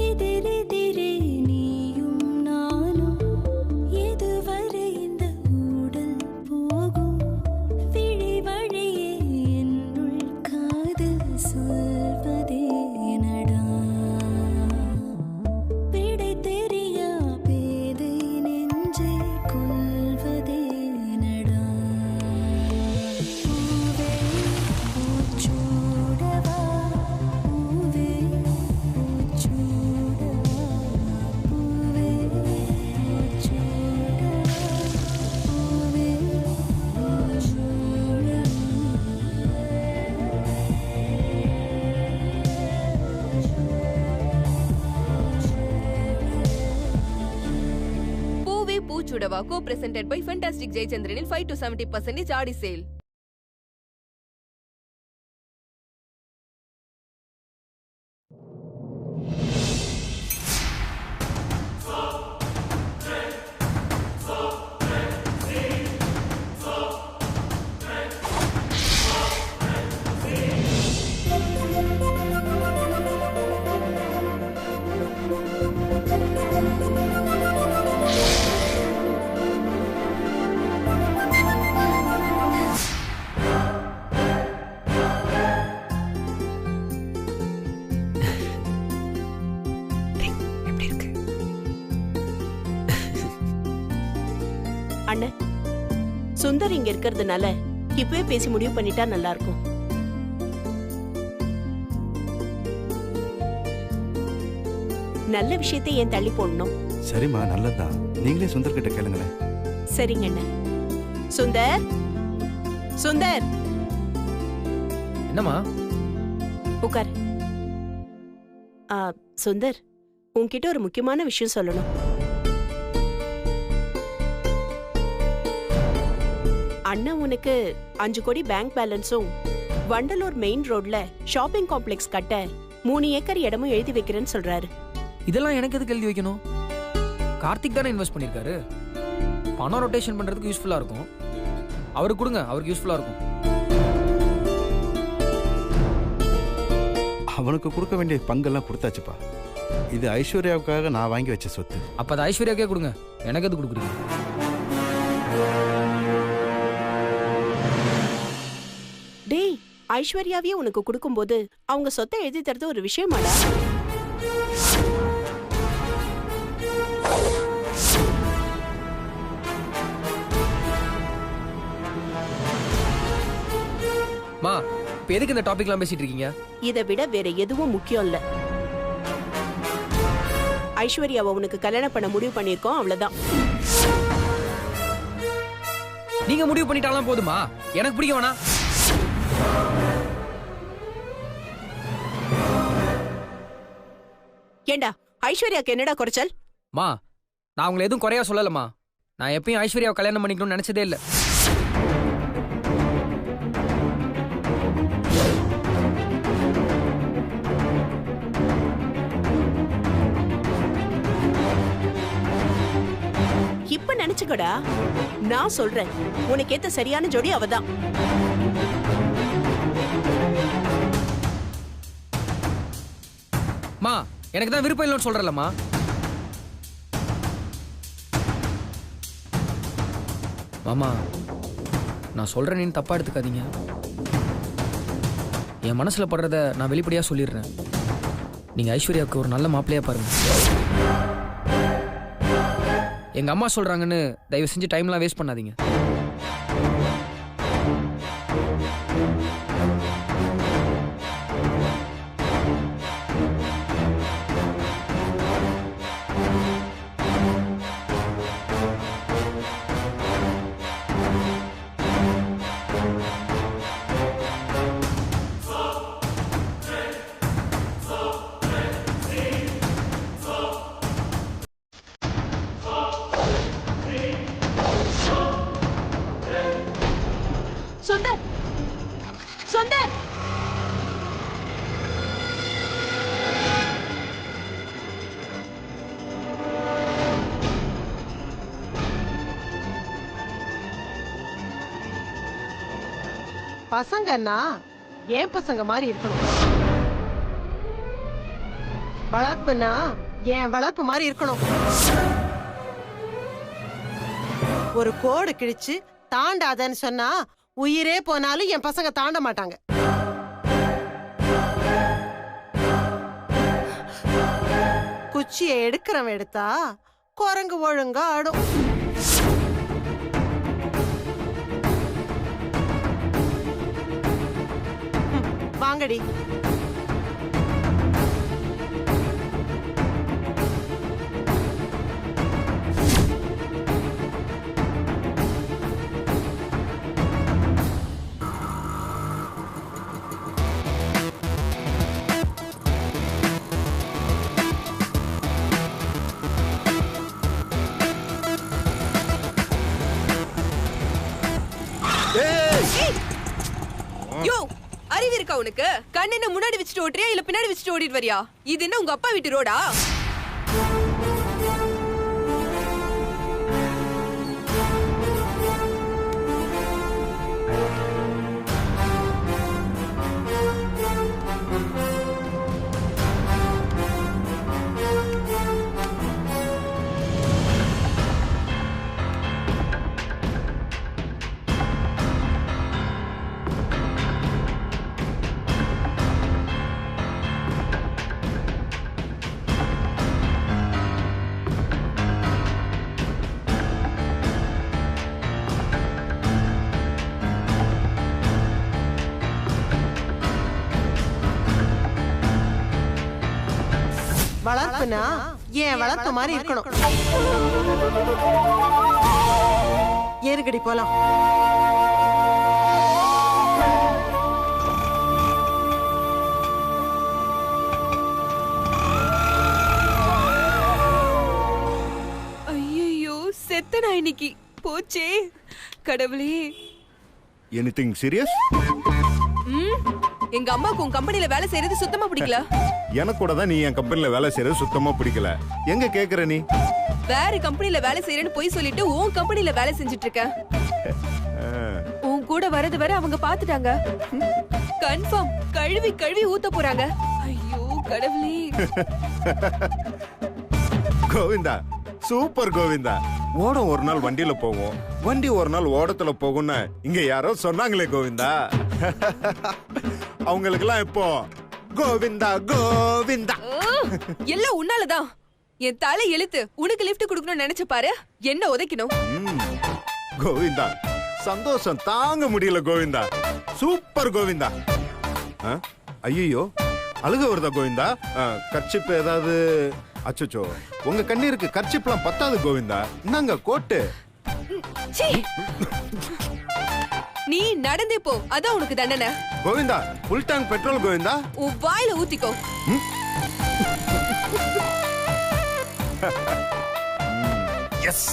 எதிரெதிரே நீயும் நானும் எதுவரை இந்த ஊடல் போகும் விழி வழியே என்னுள் காதல் சொல்வதே நடா விடை தெரியா பேதை நெஞ்சை கொள்வதே நடா பூவே பூச்சூடவா பூவே பூச்சூடவா பூவே பூச்சூடவா பூவே பூவே பூச்சுடவா co-presented by Fantastic Jayachandranil 5 to 70% Aadi sale. அண்ணன் சுந்தர் இங்க இருக்கிறதுனால இப்பவே பேசி முடிவு பண்ணிட்டா நல்லா இருக்கும். நல்ல விஷயத்தை ஏன் தள்ளி போடணும்? சரிம்மா, நல்லதுதான். நீங்களே சுந்தர் கிட்ட கேளுங்களேன். சரிங்க அண்ணன். சுந்தர், சுந்தர், என்னம்மா? உட்கார். சுந்தர், உன்கிட்ட ஒரு முக்கியமான விஷயம் சொல்லணும். அண்ணன் உனக்கு 5 கோடி பேங்க் பேலன்ஸும் வண்டலூர் மெயின் ரோட்ல ஷாப்பிங் காம்ப்ளெக்ஸ் கட்ட 3 ஏக்கர் இடமும் எழுதி வைக்கிறேன்னு சொல்றாரு. இதெல்லாம் எனக்கு எதுக்கு எழுதி வைக்கணும்? கார்த்திக் தானே இன்வெஸ்ட் பண்ணிருக்காரு. பணம் ரொட்டேஷன் பண்றதுக்கு யூஸ்ஃபுல்லா இருக்கும். அவருக்கு கொடுங்க, அவருக்கு யூஸ்ஃபுல்லா இருக்கும். அவனுக்கு கொடுக்க வேண்டிய பங்கெல்லாம் கொடுத்தாச்சுப்பா. இது ஐஸ்வர்யாவுக்காக நான் வாங்கி வச்ச சொத்து. அப்ப அது ஐஸ்வர்யாக்கே கொடுங்க, எனக்கு எது கொடுக்குறீங்க? டேய், ஐஸ்வர்யாவே உனக்கு கொடுக்கும்போது அவங்க சொத்தை எழுதி தரது ஒரு விஷயமாடா? மா, இப்ப எதுக்கு இந்த டாபிக்லாம் பேசிட்டு இருக்கீங்க? இதை விட வேற எதுவும் முக்கியம் இல்ல. ஐஸ்வர்யாவை உனக்கு கல்யாணம் பண்ண முடிவு பண்ணிருக்கோம், அவ்வளவுதான். நீங்க முடிவு பண்ணிட்டாலாம் போதுமா? எனக்கு பிடிக்க வேணா. ஏண்டா, ஐஸ்வர்யாக்கு என்னடா குறைச்சல்? மா, நான் உங்களை எதுவும் குறையா சொல்லலமா. நான் எப்பயும் ஐஸ்வர்யாவை கல்யாணம் பண்ணிக்கணும்னு நினைச்சதே இல்லை. இப்ப நினைச்சுக்கடா, நான் சொல்றேன், உனக்கு ஏத்த சரியான ஜோடி அவதான். மா, எனக்கு தான் விருப்பம் இல்லைன்னு சொல்றேன்லம்மா. மாமா, நான் சொல்றேன், நீ தப்பா எடுத்துக்காதீங்க. என் மனசுல படுறத நான் வெளிப்படையா சொல்லிடுறேன். நீங்க ஐஸ்வர்யாவுக்கு ஒரு நல்ல மாப்பிள்ளையா பாருங்க. எங்க அம்மா சொல்றாங்கன்னு தயவு செஞ்சு டைம்லாம் வேஸ்ட் பண்ணாதீங்க. சுந்தர், சுந்தர், பசங்கன்னா ஏன் பசங்க மாதிரி இருக்கணும். வளர்ப்புனா என் வளர்ப்பு மாதிரி இருக்கணும். ஒரு கோடு கிழிச்சு தாண்டாதன்னு சொன்னா உயிரே போனாலும் என் பசங்க தாண்ட மாட்டாங்க. குச்சியை எடுக்கிறவன் எடுத்தா குரங்கு ஒழுங்கா ஆடும். வாங்கடி. யோ, அறிவு இருக்கா உனக்கு? கண்ணென்ன முன்னாடி வச்சுட்டு ஓடுறியா இல்ல பின்னாடி வச்சுட்டு ஓடிட்டு வரியா? இது என்ன உங்க அப்பா வீட்டு ரோடா? வளர்ப்புனா என் வளர்ப்பு மாதிரி இருக்கணும். ஏறுகடி போலாம். ஐயோ, செத்த நான் இன்னைக்கு. போச்சே கடவுளே. Anything serious? எங்க அம்மாக்கு உன் கம்பெனில வேலை செய்யறது சுத்தமா பிடிக்கல. எனக்கு கூட தான் நீ என் கம்பெனில வேலை செய்யறது சுத்தமா பிடிக்கல. எங்க கேக்குற நீ? வேற கம்பெனில வேலை செய்யறேன்னு போய் சொல்லிட்டு உன் கம்பெனில வேலை செஞ்சுட்டு இருக்க. உன் கூட வரது வர அவங்க பாத்துட்டாங்க. கன்ஃபார்ம் கழுவி கழுவி ஊத்த போறாங்க. ஐயோ கடவுளே. கோவிந்தா, சூப்பர் கோவிந்தா. ஓடம் ஒரு நாள் வண்டியில போகும், வண்டி ஒரு நாள் ஓடத்துல போகும்னு இங்க யாரோ சொன்னாங்களே கோவிந்தா. அவங்களுக்கெல்லாம் இப்போ கோவிந்தா கோவிந்தா. எல்லாம் உன்னாலதான். என் தலை எழுத்து உனக்கு லிஃப்ட் கொடுக்கணும்னு நினைச்ச பாரு, என்ன உதைக்கணும். கோவிந்தா, சந்தோஷம் தாங்க முடியல கோவிந்தா. சூப்பர் கோவிந்தா. ஐயோ, அழுக வருதா கோவிந்தா? கர்ச்சிப் ஏதாவது? அச்சோ, உங்க கண்ணீருக்கு கர்ச்சிப்லாம் பத்தாது கோவிந்தா. என்னங்க கோட்டு? நீ நடந்தே போ, அதான் உனக்கு தண்டனை. Govinda, full tank petrol Govinda. உன் வாயில ஊத்திக்கோ. எஸ்.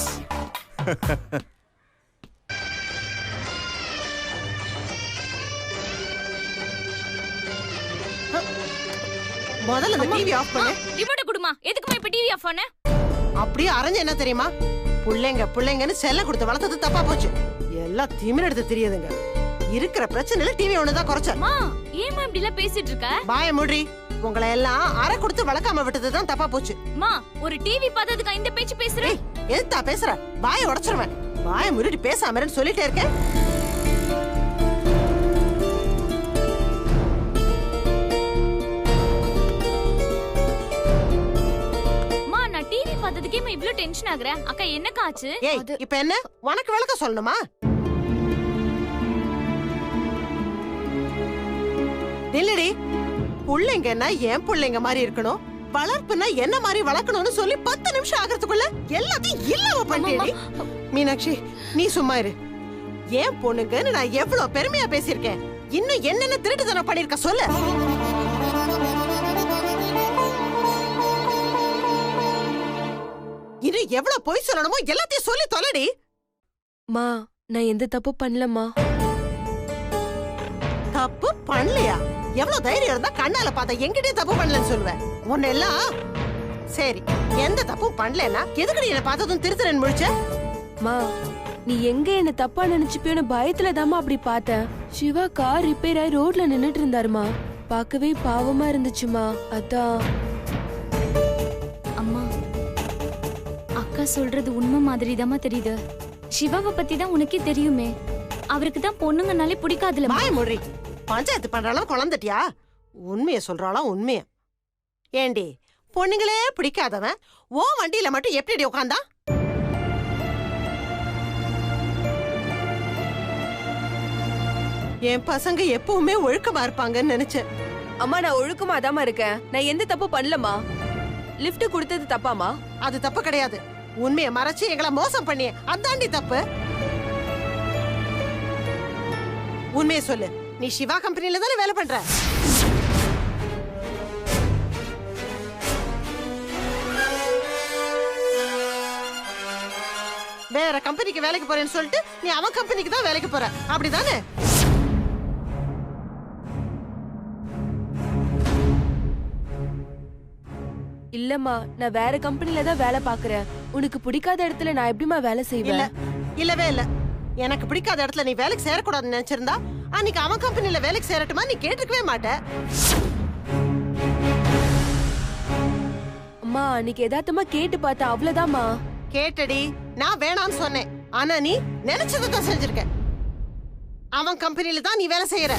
முதல்ல இந்த டிவி ஆஃப் பண்ணு. ரிமோட் குடுமா. எதுக்குமா இப்ப டிவி ஆஃப் பண்ண? அப்படியே அரைஞ்ச என்ன தெரியுமா? புள்ளைங்கன்னு செல்ல கொடுத்து வளர்த்தது தப்பா போச்சு. எல்லாம் திமிர் எடுத்து தெரியுதுங்க. இருக்கிற பிரச்சனையில டிவி ஒண்ணுதான் குறைச்ச. மா, ஏமா இப்படி எல்லாம் பேசிட்டு இருக்க? பாய மூடி. உங்களை எல்லாம் அரை கொடுத்து வளர்க்காம விட்டதுதான் தப்பா போச்சு. மா, ஒரு டிவி பார்த்ததுக்கு இந்த பேச்சு பேசுற? எதுத்தா பேசுற? பாய உடைச்சிருவேன். பாய மூடி பேசாமன்னு சொல்லிட்டே இருக்கேன். டிவி பார்த்ததுக்கே இவ்ளோ டென்ஷன் ஆகுற? அக்கா என்ன காச்சு? ஏய், இப்போ என்ன? உனக்கு விளக்க சொல்லணுமா? நில்லடி. புள்ளைங்கன்னா என் புள்ளைங்க மாதிரி இருக்கணும், வளர்ப்புனா என்ன மாதிரி வளர்க்கணும்னு சொல்லி 10 நிமிஷம் ஆகிறதுக்குள்ள எல்லாத்தையும் இல்லாம பண்ணிட்டேடி. மீனாட்சி, நீ சும்மா இரு. ஏன் பொண்ணுங்கன்னு நான் எவ்வளவு பெருமையா பேசியிருக்கேன். இன்னும் என்னென்ன திருட்டுத்தனம் பண்ணிருக்க சொல்லு. இன்னும் எவ்வளவு பொய் சொல்லணுமோ எல்லாத்தையும் சொல்லி தொலைடி. மா, நான் எந்த தப்பு பண்ணலமா. தப்பு பண்ணலையா? எவ்வளவு தைரியம் இருந்தா கண்ணால பார்த்தா என்கிட்டயே தப்பு பண்ணலன்னு சொல்லுவேன். உன்ன எல்லாம் சரி, எந்த தப்பும் பண்ணலன்னா எதுக்கு என்ன பார்த்ததும் திருத்தரன் முழிச்ச? மா, நீ எங்க என்ன தப்பா நினைச்சுப்பியோன்னு பயத்துல தாமா அப்படி பார்த்தேன். சிவா கார் ரிப்பேர் ஆகி ரோட்ல நின்னுட்டு இருந்தாருமா. பார்க்கவே பாவமா இருந்துச்சுமா, அதான். அக்கா சொல்றது உண்மை மாதிரி தெரியுது. சிவாவை பத்தி தான் உனக்கே தெரியுமே. அவருக்கு தான் பொண்ணுங்கனாலே பிடிக்காதுல. மாய மொழி பஞ்சாயத்து பண்றாலும் குழந்தைட்டியா? உண்மைய சொல்றாளாம் உண்மைய. ஏண்டி பொண்ணுங்களே பிடிக்காதவன் ஓ வண்டியில மட்டும் எப்படி உட்காந்தா? என் பசங்க எப்பவுமே ஒழுக்கமா இருப்பாங்கன்னு நினைச்சேன். அம்மா நான் ஒழுக்கமா தாமா இருக்கேன். நான் எந்த தப்பு பண்ணலமா. லிஃப்ட் கொடுத்தது தப்பாமா? அது தப்பு கிடையாது. உண்மைய மறைச்சு எங்களை மோசம் பண்ணி அதாண்டி தப்பு. உண்மைய சொல்லு, நீ சிவா கம்பெனில தானே வேலை பண்ற? வேற கம்பெனிக்கு வேலைக்கு போறேன்னு சொல்லிட்டு நீ அவன் கம்பெனிக்கு தான் வேலைக்கு போற, அப்படிதானே? இல்லம்மா, நான் வேற கம்பெனில தான் வேலை பாக்குறேன். உனக்கு பிடிக்காத இடத்துல நான் எப்படிமா வேலை இல்ல, செய்வேன்? இல்லவே இல்ல. எனக்கு பிடிக்காத இடத்துல நீ வேலைக்கு சேரக்கூடாதுன்னு நினைச்சிருந்தா அன்னைக்கு அவன் கம்பெனில வேலைக்கு சேரட்டுமா நீ கேட்டிருக்கவே மாட்ட. அம்மா அன்னைக்கு எதார்த்தமா கேட்டு பார்த்தா அவ்வளவுதாம்மா. கேட்டடி, நான் வேணாம்னு சொன்னேன். ஆனா நீ நினைச்சதான் செஞ்சிருக்க. அவன் கம்பெனில தான் நீ வேலை செய்யற.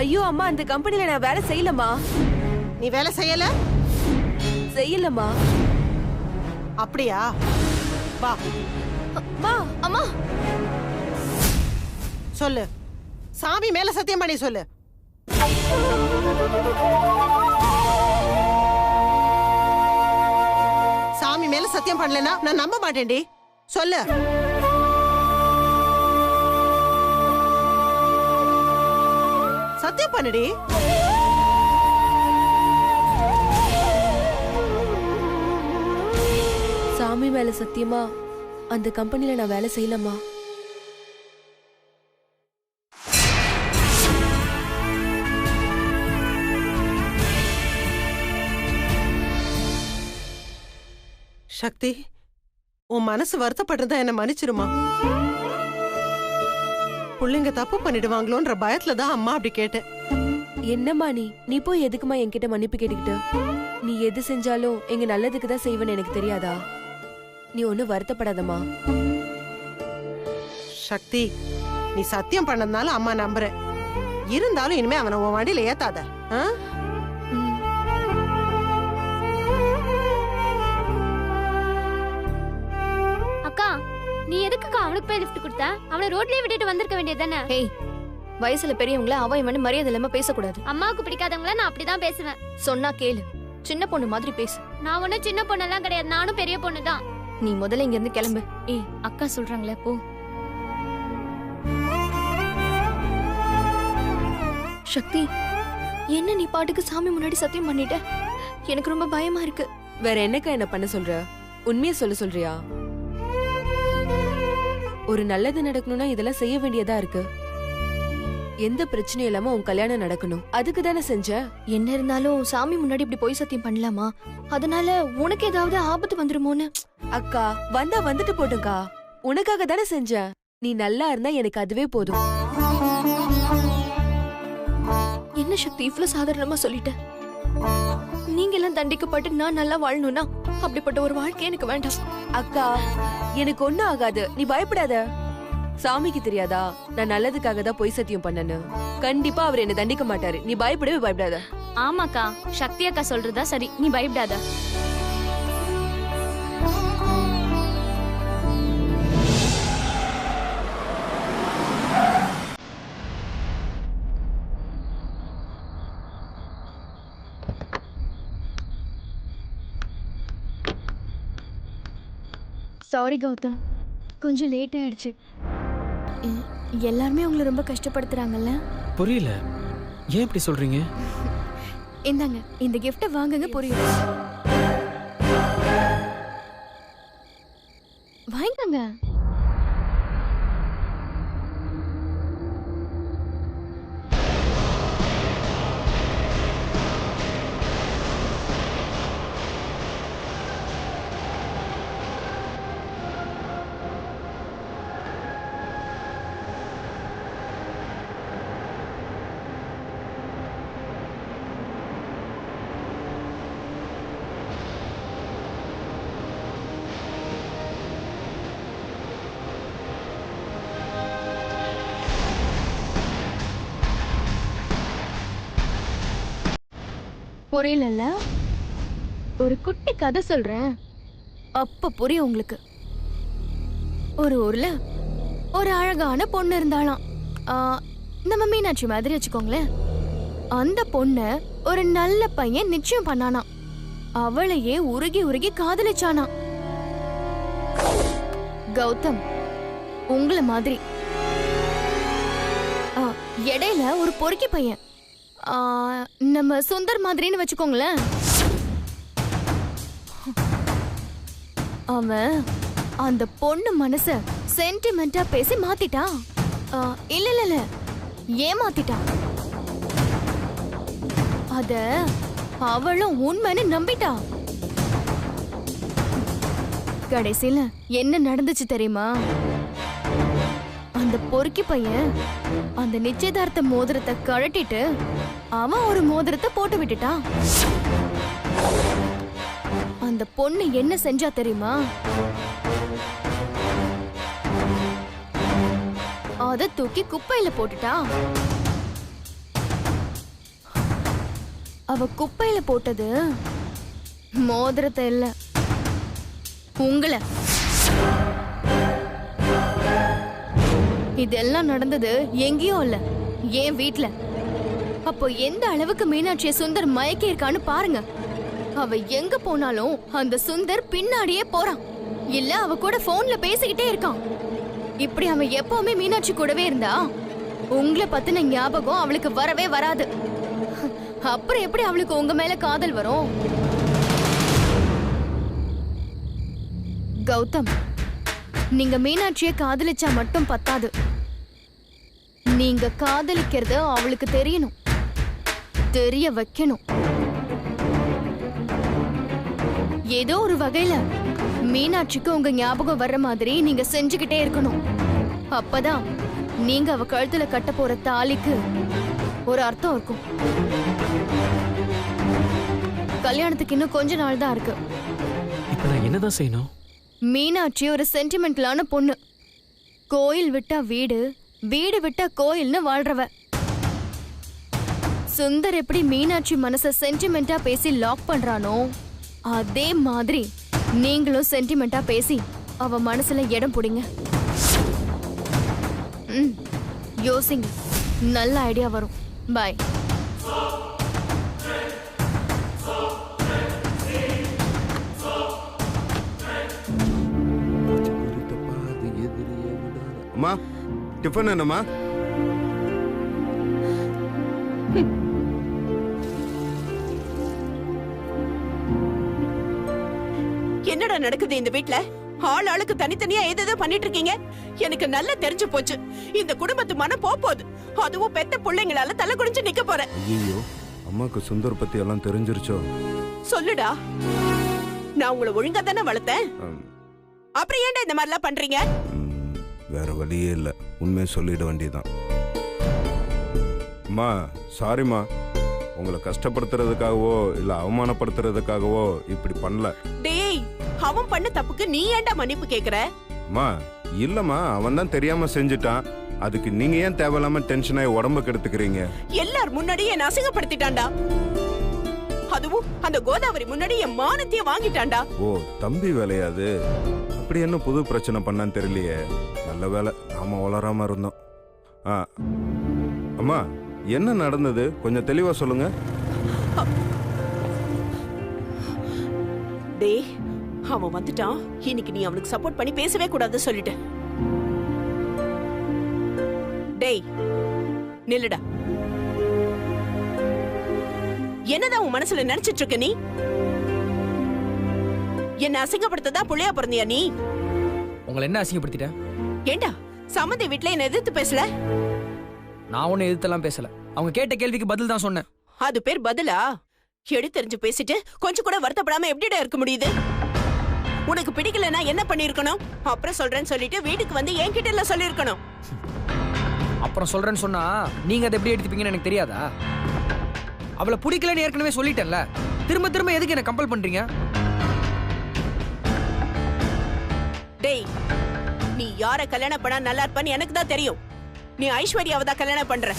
ஐயோ அம்மா, அந்த கம்பெனில நான் வேலை செய்யலம்மா. நீ வேலை செய்யல? செய்யலம்மா. அப்படியா? வா. அம்மா அம்மா சொல்லு, சாமி மேல சத்தியம் பண்ணி சொல்லு. சாமி மேல சத்தியம் பண்ணலனா நான் நம்ப மாட்டேன்டி. சொல்லு. சத்தியம் பண்ணுடி. சாமி மேல சத்தியமா அந்த கம்பெனில நான் வேலை செய்யலம்மா. சக்தி, உன் மனசு வருத்தப்படுறதா என்ன மன்னிச்சிருமா. புள்ளைங்க தப்பு பண்ணிடுவாங்களோன்ற பயத்துல தான் அம்மா அப்படி கேட்டேன். என்னம்மா நீ போய் எதுக்குமா என்கிட்ட மன்னிப்பு கேட்டுக்கிட்டு? நீ எது செஞ்சாலும் எங்க நல்லதுக்கு தான் செய்வேன்னு எனக்கு தெரியாதா? நீ ஒன்னும் வருத்தப்படாதம்மா. சக்தி, நீ சத்தியம் பண்ணதுனால அம்மா நம்புறேன். இருந்தாலும் இனிமே அவனை உன் வண்டியில ஏத்தாத. ஆ? அக்கா, நீ எதுக்குக்கா அவனுக்கு போய் லிஃப்ட் கொடுத்த? அவனை ரோட்லயே விட்டுட்டு வந்திருக்க வேண்டியதுதானே? ஏய், வயசுல பெரியவங்கள அவன் இவனு மரியாதை இல்லாம பேசக்கூடாது. அம்மாவுக்கு பிடிக்காதவங்கள நான் அப்படிதான் பேசுவேன். சொன்னா கேளு, சின்ன பொண்ணு மாதிரி பேசு. நான் ஒன்னும் சின்ன பொண்ணெல்லாம் கிடையாது, நானும் பெரிய பொண்ணு தான். நீ முதல்ல இங்க இருந்து கிளம்பு. ஏய், அக்கா சொல்றாங்களே போ. சக்தி, என்ன நீ பாட்டுக்கு சாமி முன்னாடி சத்தியம் பண்ணிட்ட? எனக்கு ரொம்ப பயமா இருக்கு. வேற என்னக்கா என்ன பண்ண சொல்ற? உண்மையை சொல்றியா? ஒரு நல்லது நடக்கணும்னா இதெல்லாம் செய்ய வேண்டியதா இருக்கு. எந்த பிரச்சனையும் இல்லாம உன் கல்யாணம் நடக்கணும், அதுக்கு தானே செஞ்ச. என்ன இருந்தாலும் சாமி முன்னாடி இப்படி போய் சத்தியம் பண்ணலாமா? அதனால உனக்கு ஏதாவது ஆபத்து வந்துருமோன்னு. அக்கா வந்தா வந்துட்டு போட்டுக்கா, உனக்காக தானே செஞ்சேன். நீ நல்லா இருந்தா எனக்கு அதுவே போதும். என்ன சக்தி இவ்வளவு சாதாரணமா சொல்லிட்ட? நீங்க எல்லாம் தண்டிக்கப்பட்டு நான் நல்லா வாழணும்னா அப்படிப்பட்ட ஒரு வாழ்க்கை எனக்கு வேண்டாம். அக்கா எனக்கு ஒண்ணும் ஆகாது, நீ பயப்படாத. சாமிக்கு தெரியாதா நான் நல்லதுக்காக தான் பொய் சத்தியம் பண்ணேன்னு? கண்டிப்பா அவர் என்ன தண்டிக்க மாட்டாரு, நீ பயப்படாத. ஆமாக்கா, சக்தி அக்கா சொல்றதா சரி, நீ பயப்படாத. சாரி கௌதம், கொஞ்சம் லேட் ஆயிடுச்சு. எல்லாருமே உங்களை ரொம்ப கஷ்டப்படுத்துறாங்கல்ல? புரியல, ஏன் இப்படி சொல்றீங்க? இந்தாங்க, இந்த கிஃப்ட்டை வாங்குங்க, புரியும். வாங்கிக்கோங்க. புரியலல்ல? ஒரு குட்டி கதை சொல்றேன், அப்ப புரியும் உங்களுக்கு. ஒரு ஊர்ல ஒரு அழகான பொண்ணு இருந்தாளாம். நம்ம மீனாட்சி மாதிரி வச்சுக்கோங்களேன். அந்த பொண்ண ஒரு நல்ல பையன் நிச்சயம் பண்ணானாம். அவளையே உருகி உருகி காதலிச்சானாம். கௌதம் உங்கள மாதிரி. இடையில ஒரு பொறுக்கி பையன், நம்ம சுந்தர் மாதிரின்னு வச்சுக்கோங்களேன். அவன் அந்த பொண்ணு மனச சென்டிமெண்டா பேசி மாத்திட்டான். இல்ல ஏமாத்திட்டான். அத அவளும் உண்மைன்னு நம்பிட்டா. கடைசியில என்ன நடந்துச்சு தெரியுமா? அந்த பொறுக்கி பையன் அந்த நிச்சயதார்த்த மோதிரத்தை கழட்டிட்டு அவன் ஒரு மோதிரத்தை போட்டு விட்டுட்டான். அந்த பொண்ணு என்ன செஞ்சா தெரியுமா? அத தூக்கி குப்பையில போட்டுட்டா. அவ குப்பையில போட்டது மோதிரத்தை இல்ல, உங்களை. இதெல்லாம் நடந்தது எங்கேயோ இல்ல, என் வீட்ல. அப்போ எந்த அளவுக்கு மீனாட்சியை சுந்தர் மயக்கி இருக்கான்னு பாருங்க. அவ எங்க போனாலும் அந்த சுந்தர் பின்னாடியே போறான், இல்ல அவ கூட போன்ல பேசிக்கிட்டே இருக்கான். இப்படி அவன் எப்பவுமே மீனாட்சி கூடவே இருந்தா உங்களை பத்தின ஞாபகம் அவளுக்கு வரவே வராது. அப்புறம் எப்படி அவளுக்கு உங்க மேல காதல் வரும்? கௌதம், நீங்க மீனாட்சியை காதலிச்சா மட்டும் பத்தாது. நீங்க காதலிக்கிறது அவளுக்கு தெரியணும், தெரிய வைக்கணும். ஏதோ ஒரு வகையில மீனாட்சிக்கு உங்க ஞாபகம் வர்ற மாதிரி நீங்க செஞ்சுக்கிட்டே இருக்கணும். அப்பதான் நீங்க அவ கழுத்துல கட்ட போற தாலிக்கு ஒரு அர்த்தம் இருக்கும். கல்யாணத்துக்கு இன்னும் கொஞ்ச நாள் தான் இருக்கு. இப்ப நான் என்னதான் செய்யணும்? மீனாட்சி ஒரு சென்டிமெண்டலான பொண்ணு. கோயில் விட்டா வீடு, வீடு விட்டா கோயில்னு வாழ்றவ. சுந்தர் எப்படி மீனாட்சி மனச சென்டிமெண்டா பேசி லாக் பண்றானோ அதே மாதிரி நீங்களும் சென்டிமெண்டா பேசி அவ மனசுல இடம் பிடிங்க. யோசிங்க, நல்ல ஐடியா வரும். பாய். அம்மா, டிஃபன் என்னம்மா? என்னடா நடக்குது இந்த வீட்ல? ஆள் ஆளுக்கு தனித்தனியா ஏதேதோ பண்ணிட்டு இருக்கீங்க. எனக்கு நல்லா தெரிஞ்சு போச்சு, இந்த குடும்பத்து மனம் போகுது. அதுவும் பெத்த பிள்ளைங்களால தலை குடிஞ்சு நிக்க போறேன். ஐயோ, அம்மாக்கு சுந்தர் பத்தி எல்லாம் தெரிஞ்சிருச்சோ? சொல்லுடா, நான் உங்களை ஒழுங்கா தானே வளர்த்தேன். அப்புறம் ஏன்டா இந்த மாதிரிலாம் பண்றீங்க? வேற வழியே இல்ல, உண்மையை சொல்லிட வேண்டியதான். அம்மா, சாரிம்மா. உங்களை கஷ்டப்படுத்துறதுக்காகவோ இல்ல அவமானப்படுத்துறதுக்காகவோ இப்படி பண்ணல. டேய், அவன் பண்ண தப்புக்கு நீ ஏன்டா மன்னிப்பு கேக்குற? அம்மா, இல்லம்மா, அவன் தான் தெரியாம செஞ்சுட்டான். அதுக்கு நீங்க ஏன் தேவையில்லாம டென்ஷன் ஆகி உடம்ப கெடுத்துக்கிறீங்க? எல்லார் முன்னாடியே என்ன அசிங்கப்படுத்திட்டான்டா. அதுவும் அந்த கோதாவரி முன்னாடி என் மானத்தையே வாங்கிட்டான்டா. ஓ, தம்பி வேலையாது. அப்படி என்ன புது பிரச்சனை பண்ணான்னு தெரியலையே. நல்ல வேலை நாம வளராம இருந்தோம். அம்மா, என்ன நடந்தது கொஞ்சம் தெளிவா சொல்லுங்க. டேய், அவன் வந்துட்டான். இன்னைக்கு நீ அவனுக்கு சப்போர்ட் பண்ணி பேசவே கூடாது சொல்லிட்டு. டேய், நில்லுடா. என்னதான் உன் மனசுல நினைச்சிட்டு இருக்க நீ? என்ன அசிங்கப்படுத்ததா புள்ளையா பிறந்தியா நீ? உங்களை என்ன அசிங்கப்படுத்திட்டேன்? ஏண்டா சம்மந்தி வீட்டுல என்ன எதிர்த்து பேசல? நான் ஒன்னும் எதிர்த்தெல்லாம் பேசல. அவங்க கேட்ட கேள்விக்கு பதில் தான் சொன்னேன். அது பேர் பதிலா? எடு தெரிஞ்சு பேசிட்டு கொஞ்சம் கூட வருத்தப்படாம எப்படிடா இருக்க முடியுது? உனக்கு பிடிக்கலன்னா என்ன பண்ணிருக்கணும்? அப்புறம் சொல்றேன்னு சொல்லிட்டு வீட்டுக்கு வந்து என்கிட்ட எல்லாம் சொல்லிருக்கணும். அப்புறம் சொல்றேன்னு சொன்னா நீங்க அதை எப்படி எடுத்துப்பீங்கன்னு எனக்கு தெரியாதா? அவளை பிடிக்கலன்னு ஏற்கனவே சொல்லிட்டேன்ல, திரும்ப திரும்ப எதுக்கு என்ன கம்பல் பண்றீங்க? டேய், நீ யார கல்யாணம் பண்ணா நல்லா இருப்பான்னு எனக்கு தான் தெரியும். நீ ஐஸ்வர்யாவை தான் கல்யாணம் பண்ற.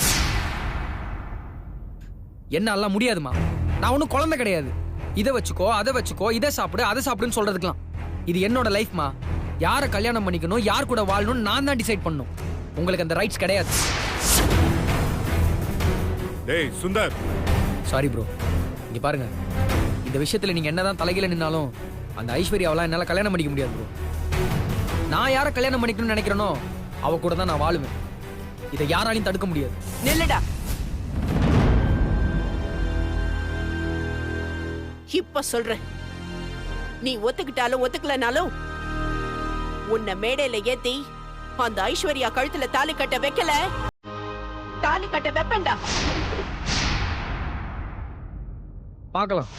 என்ன எல்லாம் முடியாதுமா. நான் ஒன்றும் குழந்தை கிடையாது. இதை வச்சுக்கோ அதை வச்சுக்கோ, இதை சாப்பிடு அதை சாப்பிடுன்னு சொல்றதுக்கலாம். இது என்னோட லைஃப்மா. யாரை கல்யாணம் பண்ணிக்கணும், யார் கூட வாழணும்னு நான் தான் டிசைட் பண்ணணும். உங்களுக்கு அந்த ரைட்ஸ் கிடையாது. டேய் சுந்தர், சாரி ப்ரோ. இங்க பாருங்க, இந்த விஷயத்துல நீங்க என்னதான் தலைகீழ நின்னாலும் அந்த ஐஸ்வர்யாவெல்லாம் என்னால கல்யாணம் பண்ணிக்க முடியாது ப்ரோ. நான் யாரை கல்யாணம் பண்ணிக்கணும்னு நினைக்கிறேனோ அவ கூட தான் நான் வாழுவேன். இதை யாராலையும் தடுக்க முடியாது. நில்லுடா. இப்ப சொல்றேன், நீ ஒத்துக்கிட்டாலும் ஒத்துக்கலனாலும் உன்னை மேடையில ஏத்தி அந்த ஐஸ்வர்யா கழுத்துல தாலி கட்ட வைக்கல, தாலி கட்ட வைப்பேன்டா. பார்க்கலாம்.